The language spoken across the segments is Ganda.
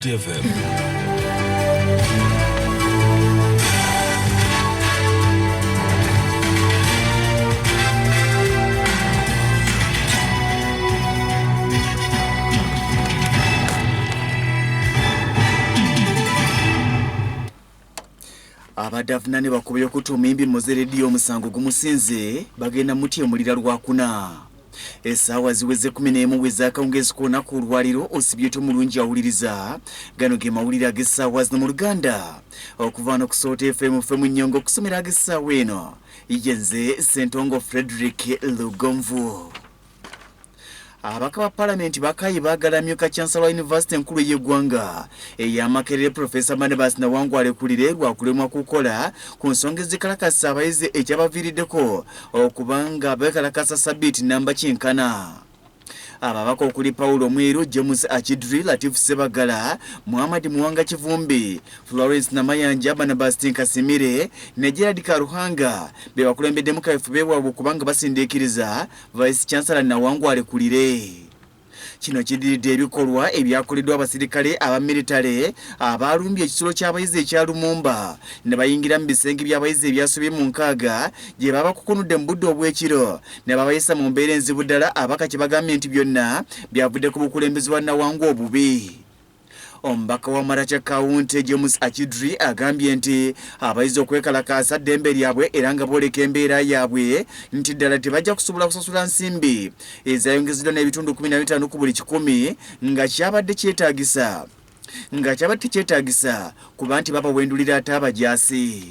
FM. Abadavunane bakubiye okutuma embi mu radio omusango gumusinze bagenda muti omulira lwakuna. Essaawa ziweze 11 wezakawungezi kona ku lwaliro osibyeto mulungi awuliriza gano ge mawulire ag'essaawa zino mu Luganda okuvaana ku Soota FM ffe mu Nnyongo okusomera ag'essaawa eno yenze Ssentongo Frederick Lugomvu. Abaka ba Parliament bakayi bagalamye ka Chancellor University enkulu y'eggwanga ey'Amakerere Professor Barnabas Nawangwale kulire lwakulemwa kukola ku nsonga ezikalakasa abayizi ekyabaviiriddeko okubanga bekalakasa sabbiiti namba kyenkana. Ababaka okuli Paulo Mweru, James Achidri, Latif Sebagala, Muhammad Muwanga Kivumbi, Florence Namayanja, Barnabas Tinkasimire, ne Gerard Karuhanga be bakulembeddemu kaweefube bwabwe okubanga basindiikiriza Vice Chancellor Nawangwale kulire. Kino kidiridde ebikolwa ebyakoleddwa abasirikale abamilitale abalumbye ekisulo ky'abayizi ekya Lumumba ne bayingira mu bisenge by'abayizi ebyasobye mu nkaaga gye baba kukunudde mu budde obw'ekiro ne babayisa mu mbeera enzibu ddala abaka kye bagambye nti byonna byavudde ku bukulembeze bwa Nawangwa obubi. Omubaka wa Maracha County James Achidri agambye nti abayizi okwekalakaasa ddembe lyabwe era nga booleka embeera yaabwe nti ddala tebajja kusobola kusasula nsimbi ezayongezeddwa n'ebitundu 15 ku buli 100 nga kyabadde kyetaagisa kuba nti babawendulira ate abajaasi.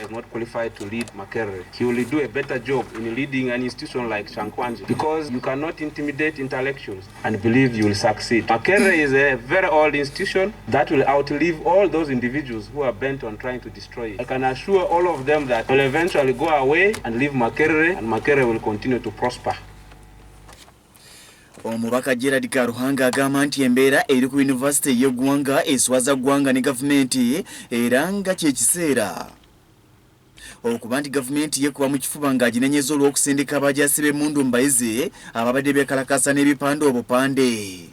Is not qualified to lead Makerere. He will do a better job in leading an institution like Shankwanji because you cannot intimidate intellectuals and believe you will succeed. Makerere is a very old institution that will outlive all those individuals who are bent on trying to destroy it. I can assure all of them that will eventually go away and leave Makerere, and Makerere will continue to prosper. Omubaka Gerard Karuhanga agamba nti embeera eri ku University y'eggwanga eswaza ggwanga ne gavumenti era nga kyekiseera okuba nti gavumenti yekuba mu kifuba ng'aginenyeza olw'okusindika abajaasi b'emmundu mu bayizi ababadde beekalakasa n'ebipande obupande.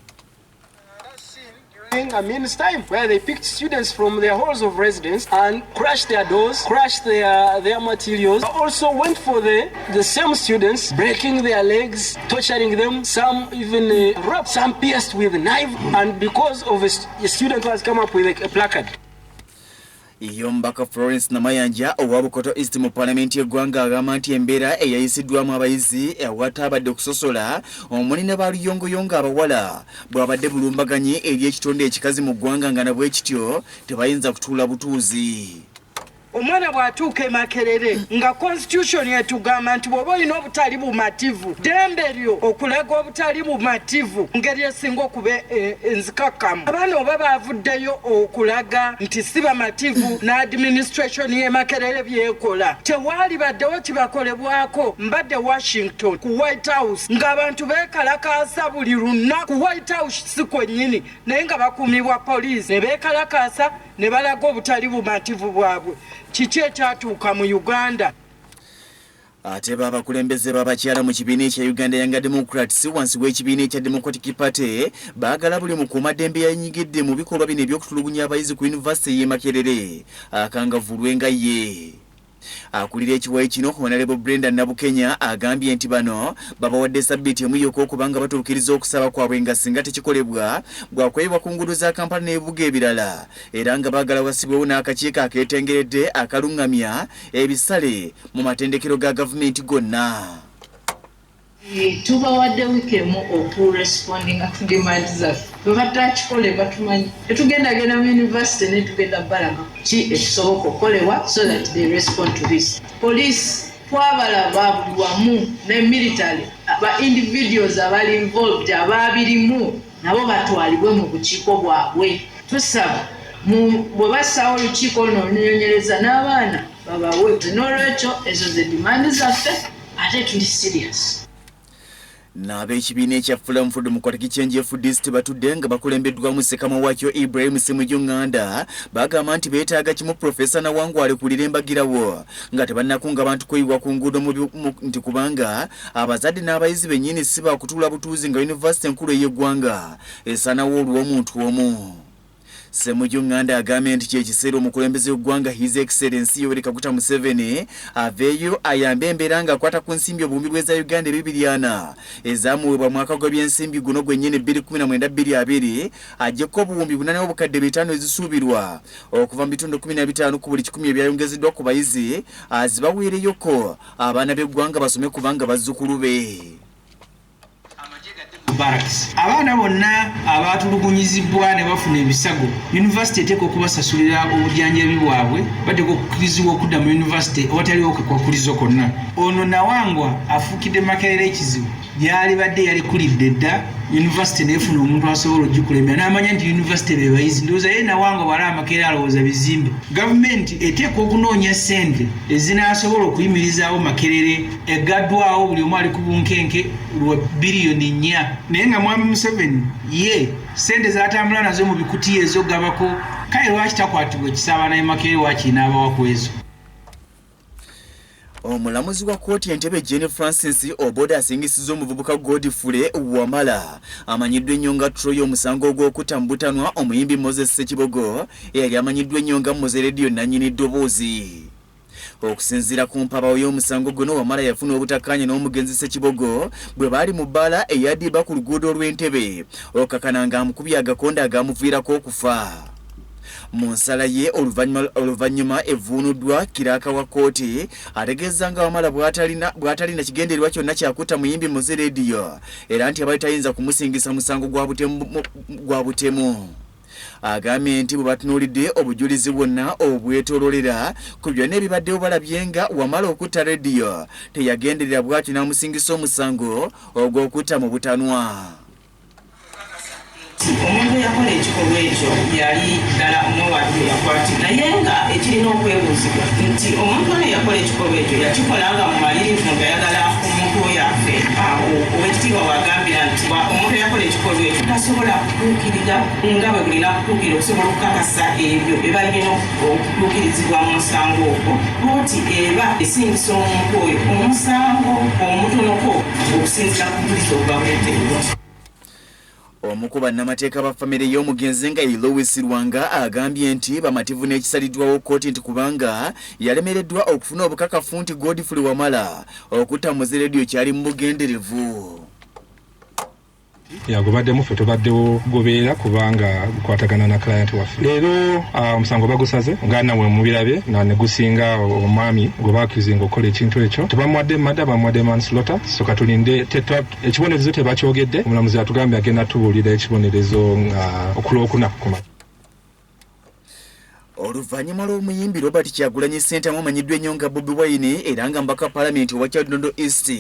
During a means time where they picked students from their halls of residence and crashed their doors, crashed their materials, also went for the same students, breaking their legs, torturing them, some even raped, some pierced with a knife, and because of a student who has come up with a placard. Iyo mbaka Florence Namayanja owa Bukoto East mu Parliament y'eggwanga agamba nti embeera eyayisiddwamu abayizi awatabadde okusosola omuli ne baluyongoyonga abawala bw'abadde bulumbaganye eri ekitonde ekikazi mu ggwanga nga nabwe kityo tebayinza kutuula butuuzi. Omwana bw'atuuka e Makerere nga constitution yetugamba nti bw'oba olina obutali bumativu ddembe lyo okulaga obutali bumativu ngeri esinga okuba enzikakkamu. Abaana oba baavuddeyo okulaga nti si bamativu n'administration y'e Makerere byekola tewaali baddewo kibakolebwako. Mbadde Washington ku White House ng'abantu beekalakaasa buli lunaku. White House si kwennyini naye nga bakuumibwa poliisi ne beekalakaasa ne balaga obutali bumativu bwabwe. Kiki ekyatuuka mu Uganda? Ate b'abakulembeze b'abakyala mu kibiina ekya Uganda Young Democrats wansi w'ekibiina ekya Democratic Party baagala buli mukuumaddembe yanyigidde mu bikolwa bino eby'okutulugunya abayizi ku University y'e Makerere akangavulwe nga ye. Akulira ekiwayi kino Honorable Brenda Nabukenya agambye nti bano babawadde sabbiiti emu yokka okubanga batuukiriza okusaba kwabwe nga singa tekikolebwa bwakweyibwa ku nguudo za Kampala n'ebibuga ebirala era nga baagala wasibwewo n'akakiiko akeetengeredde akaluŋŋamya ebisale mu matendekero ga gavumenti gonna. Tubawadde wiiki emu okurespondinga ku demand zaffe bwe batakikole batumanyi tetugendagenda mu university netugenda balaga ki ekisoboka okukolebwa so that they respond to this. Police twabalaba buli wamu ne military ba individuals abali involved ababirimu nabo batwalibwe mu bukiiko bwabwe. Tusaba bwe bassaawo olukiiko luno olunyonyereza n'abaana babawe. N'olwekyo ezo ze demand zaffe ate tuli serious. N'ab'ekibiina ekya Forum for Democratic Change FDC batudde nga bakulembeddwamu Ssekama waakyo Ibrahim Ssemujju Nganda bagamba nti beetaaga kimu Profesa Nawangwe alekulira embagirawo nga tebannakunga bantu kweyiwa ku nguudo nti kubanga abazadde n'abayizi bennyini si baakutuula butuuzi nga yunivasite enkulu ey'eggwanga esaanawo olw'omuntu omu. Ssemujju Nganda agambye nti kyekiseera omukulembeze w'eggwanga His Excellency Yoweri Kaguta Museveni aveeyo ayambe embeera ng'akwata ku nsimbi obuwumbi bw'eza Uganda 240 ezaamuweebwa mwaka gw'ebyensimbi guno gwennyini 2019-2020 aggyeko obuwumbi 8.5 ezisuubirwa okuva mu bitundu 15 ku buli 100 ebyayongezeddwa ku bayizi azibaweereyoko abaana b'eggwanga basome kubanga bazzukulu be. Barracks. Abaana bonna abatulugunyizibwa ne bafuna ebisago University eteeka okubasasulira obujjanjabi bwabwe bateeka okukkirizibwa okudda mu University awataliwo okukwakulizo konna. Ono Nawangwa afuukidde Makerere ekizibu yali badde yalikulidde dda University neefuna omuntu asobola ogikulembera n'amanya nti University be bayizi ndowooza ye Nawangwa bw'alaba Makerere alowooza bizimbe. Gavumenti eteeka okunoonya ssente ezinaasobola okuyimirizaawo Makerere eggaddwawo buli omu ali ku bunkenke lwa biliyoni 4. Naye nga Mwami Museveni ye ssente zatambula nazo mu bikutiya ezogabako kale lwaki takwatibwa ekisaaba naye Makerere wakiinaabawa ku ezo. Omulamuzi wa kkooti Entebbe Jane Francis Oboda asingisizza omuvubuka Godfrey Wamala amanyiddwa ennyo nga Troy omusango ogw'okutta mu butanwa omuyimbi Moses Ssekibogo eyali amanyiddwa ennyo nga Moze Radio nannyini ddoboozi. Okusinziira ku mpabawo y'omusango guno Wamala yafuna obutakkaanya n'omugenzi Ssekibogo bwe baali mu bbaala eyaddiba ku luguudo lw'Entebbe okakana ng'amukubye agakonda agaamuviirako okufa. Mu nsala ye oluvannyuma evvuunuddwa kiraaka wa kkooti ategeeza nga Wamala bw'atalina kigendererwa kyonna kyakutta muyimbi Moze Radio era nti abaali tayinza kumusingisa musango gwa butemu. Agambye nti bwe batunuulidde obujulizi bwonna obwetoololera ku byonna ebibaddewo balabye nga Wamala okutta Radio teyagenderera bw'atyo n'amusingisa omusango ogw'okutta mu butanwa. Omuntu yakola ekikolwa ekyo yali ddala omuwadde yakwatibwa naye nga ekirina okwebuuzibwa nti omuntu ono yakola ekikolwa ekyo yakikola nga mu malirivu ng'ayagala omuntu oyo afe. Owekitiibwa bw'agambira nti omuntu yakola ekikolwa ekyo tasobola kutuukirira nga bwe bulina kutuukirira okusobola okukakasa ebyo eba birina okutuukirizibwa mu musango ogwo. Kkooti eba esingisa omuntu oyo omusango omutonoko okusinzira ku bujulizi obuba bweteebwa. Omu ku bannamateeka ba famire y'omugenzi nga Lois Lwanga agambye nti bamativu n'ekisaliddwawo kkooti nti kubanga yalemereddwa okufuna obukakafu nti Godfrey Wamala okutta Moze Radio kyali mu bugenderevu. Yagobaddemu ffe tubaddewo gobeera kubanga gukwatagana na client waffe. Leero omusango bagusaze nga nawe mubirabye ne gusinga omwami gwe baakizinga okukola ekintu ekyo. Tebamuwadde madda bamuwadde manslaughter so katulinde ekibonerezo tebakyogedde. Omulamuzi atugambye agenda tubuulira ekibonerezo okulwokuna kuma. Oluvannyuma lw'omuyimbi Robert Kyagulanyi Ssentamu amanyiddwa ennyo nga Bobi Wine era nga mbaka Paalamenti owa Kyaddondo East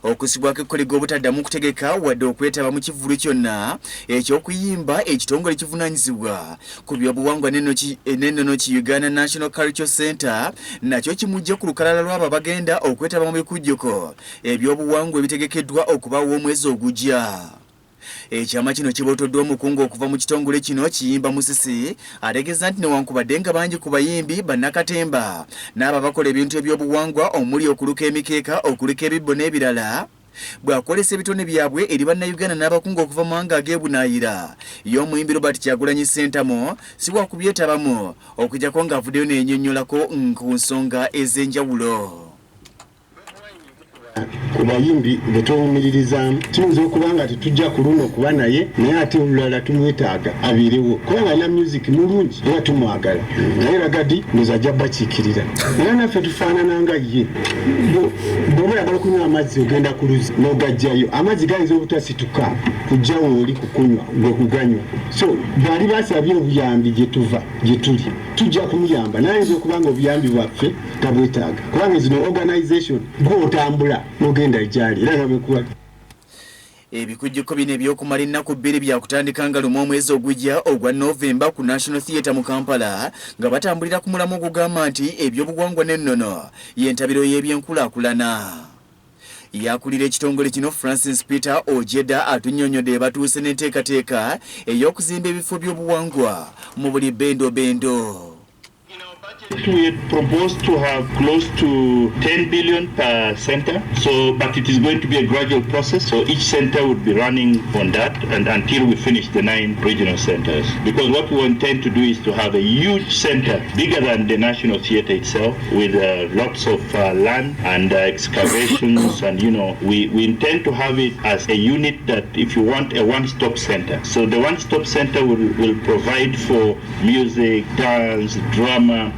okusibwako ekkolego obutaddamu kutegeka wadde okwetaba mu kivulu kyonna eky'okuyimba ekitongole kivunaanyizibwa ku byobuwangwa n'ennono ki Uganda National Cultural Center nakyo kimujja ku lukalala lw'abo abagenda okwetaba mu bikujjuko ebyobuwangwa ebitegekeddwa okubaawo omwezi ogujja. Ekyama kino kibotoddwa omukungu okuva mu kitongole kino Kiyimba Musisi ategeeza nti newankubadde nga bangi ku bayimbi bannakatemba n'abo abakola ebintu ebyobuwangwa omuli okuluka emikeeka okuluka ebibbo n'ebirala bw'akolesa ebitone byabwe eri bannayuganda n'abakungu okuva mu mawanga ag'ebunaayira y'omuyimbi Robert Kyagulanyi Ssentamu si bwakubyetabamu okujjako ng'avuddeyo n'ennyonnyolako ku nsonga ez'enjawulo. Ku bayimbi betowumirizaamu tuyinza okuba nga tetujja ku luno kuba naye ate olulala tumwetaaga abiirewo kubanga alina music mulungi era tumwagala naye ragadi ndoza ajja bakiikirira era naffe tufaanana nga ye bw'oba oyagala okunywa amazzi ogenda ku luzzi n'ogajjayo amazzi gayinza obutasituka kujja wooli kukunywa gwe kuganywa so baali basabye obuyambi gye tuva gye tuli tujja kumuyamba nayinza okuba nga obuyambi bwaffe tabwetaaga kubanga zino organization gw'otambula n'ogenda ejjali era nabwekuba. Ebikujjuko bino ebyokumala ennaku 2 byakutandika nga lumu omwezi ogujja ogwa Novemba ku National Theatre mu Kampala nga batambulira ku mulamu ogugamba nti ebyobuwangwa n'ennono y'entabiro y'ebyenkulaakulana. yakulira ekitongole kino Francis Peter Ojeda atunnyonnyodde batuuse n'enteekateeka ey'okuzimba ebifo by'obuwangwa mu buli bendo. We had proposed to have close to 10 billion per center, but it is going to be a gradual process. So each center would be running on that and until we finish the 9 regional centers. Because what we intend to do is to have a huge center, bigger than the National Theatre itself, with lots of land and excavations. And, we intend to have it as a unit that, if you want, a one-stop center. So the one-stop center will provide for music, dance, drama,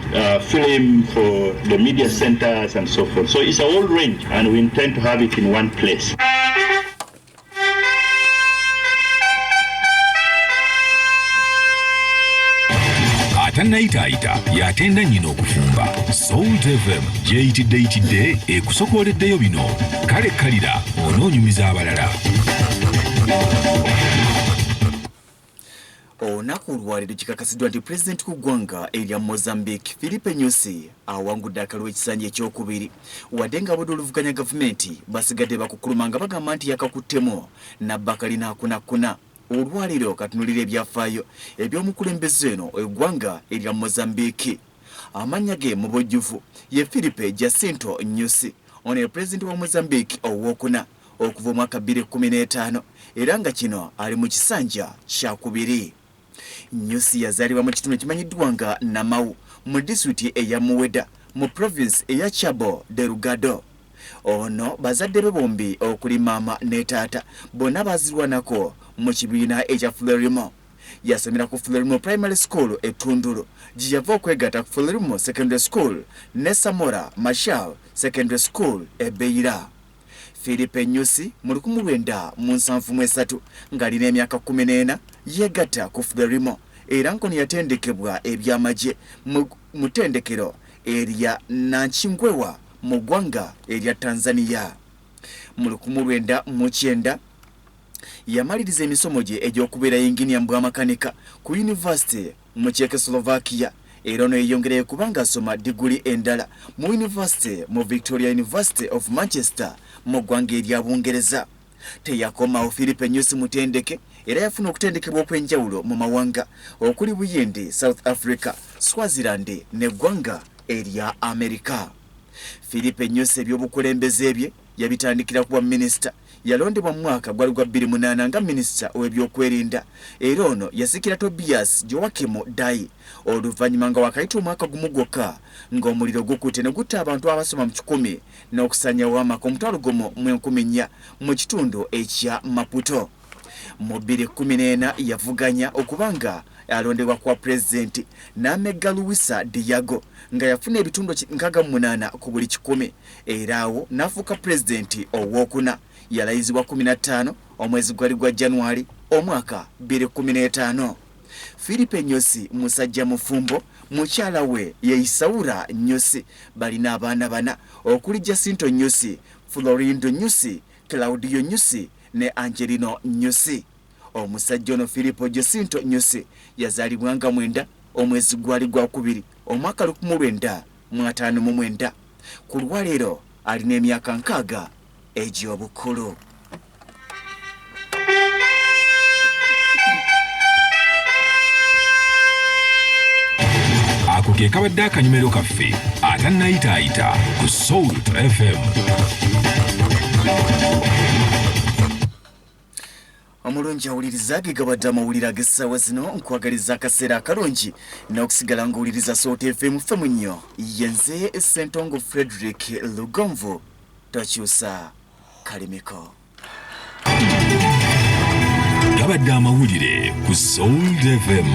film, for the media centers and so forth. So it's a whole range, and we intend to have it in one place. Atanayitaayita yatenda nnyina okufumba. Soul FM gyeyitidde ekusokooleddeyo bino. Kale kalira onoonyumiza abalala. Olunaku olwaleero kikakasiddwa nti pulezidenti w'eggwanga erya Mozambique Filipe Nyusi awangudde akalulu ekisanja ekyokubiri wadde nga abadde oluvuganya gavumenti basigadde bakukuluma nga bagamba nti yakakuttemu nabbakali n'akunakuna. Olwaleero katunulira ebyafaayo eby'omukulembeze eno eggwanga erya Mozambique. Amannya ge mu bujjuvu ye Filipe Jacinto Nyusi, ono ye pulezidenti wa Mozambique owookuna okuva omwaka 2015 era nga kino ali mu kisanja kyakubiri. Nyusi yazaalibwa mu kitundu ekimanyiddwa nga Namau mu disitulikiti eya Muweda mu province eya Cabo Delgado. Ono bazadde be bombi okuli maama ne taata bonna baazirwanako mu kibiina ekya Frelimo. Yasomera ku Frelimo Primary School e Tunduru, gye yava okwegatta ku Frelimo Secondary School ne Samora Machel Secondary School e Beira. Filipe Nyusi mu 1973 ng'alina emyaka 14 yegatta ku Frelimo era nkono yatendekebwa ebyamagye mu ttendekero erya Nankingwewa mu ggwanga erya Tanzania. Mu 1990 yamaliriza emisomo gye egy'okubeera yinginiya mu bwamakanika ku University mu Czechoslovakia era ono yeyongerayo kubanga asoma diguli endala mu University mu Victoria University of Manchester mu ggwanga erya Bungereza. Teyakomawo Filipe Nyusi mutendeke era yafuna okutendekebwa okw'enjawulo mu mawanga okuli Buyindi, South Africa, Swaziland n'eggwanga erya Amerika. Filipe Nyusi ebyobukulembeze bye yabitandikira kuba minisita. Yalondebwa mu mwaka gwali gwa 2008 nga minisita w'ebyokwerinda era ono yasikira Tobias Joakim Dai oluvannyuma nga wakayita omwaka gumu gwokka ng'omuliro gukutte ne gutta abantu abasoma mu 10 n'okusanyawo amaka 1,400 mu kitundu ekya Maputo. Mu 2014 yavuganya okubanga alondebwa kwa pulezidenti n'amegga Luisa Diago nga yafuna ebitundu 68 ku buli 100 era awo n'afuuka pulezidenti owookuna. Yalayizibwa 15 omwezi gwali gwa January omwaka 2015. Filipe Nyusi musajja mufumbo, mukyala we ye Isaura Nyusi balina abaana bana okuli Jacinto Nyusi, Florindo Nyusi, Claudio Nyusi ne Angelino Nyusi. Omusajja ono Filipo Jacinto Nyusi yazaalibwa nga 9 omwezi gwali gwa 2 omwaka 1959. Ku lwaleero alina emyaka 6 egy'obukulu. Ako ke kabadde akanyumero kaffe atannayitaayita ku Soul FM. Omulungi awuliriza ge gabadde amawulire ag'essaawa zino nkwagaliza akaseera akalungi n'okusigala ng'owuliriza Soul FM ffemu nnyo. Yenze Ssentongo Frederick Lugonvu tokyusa kalimiko. Gabadde amawulire ku Soul FM.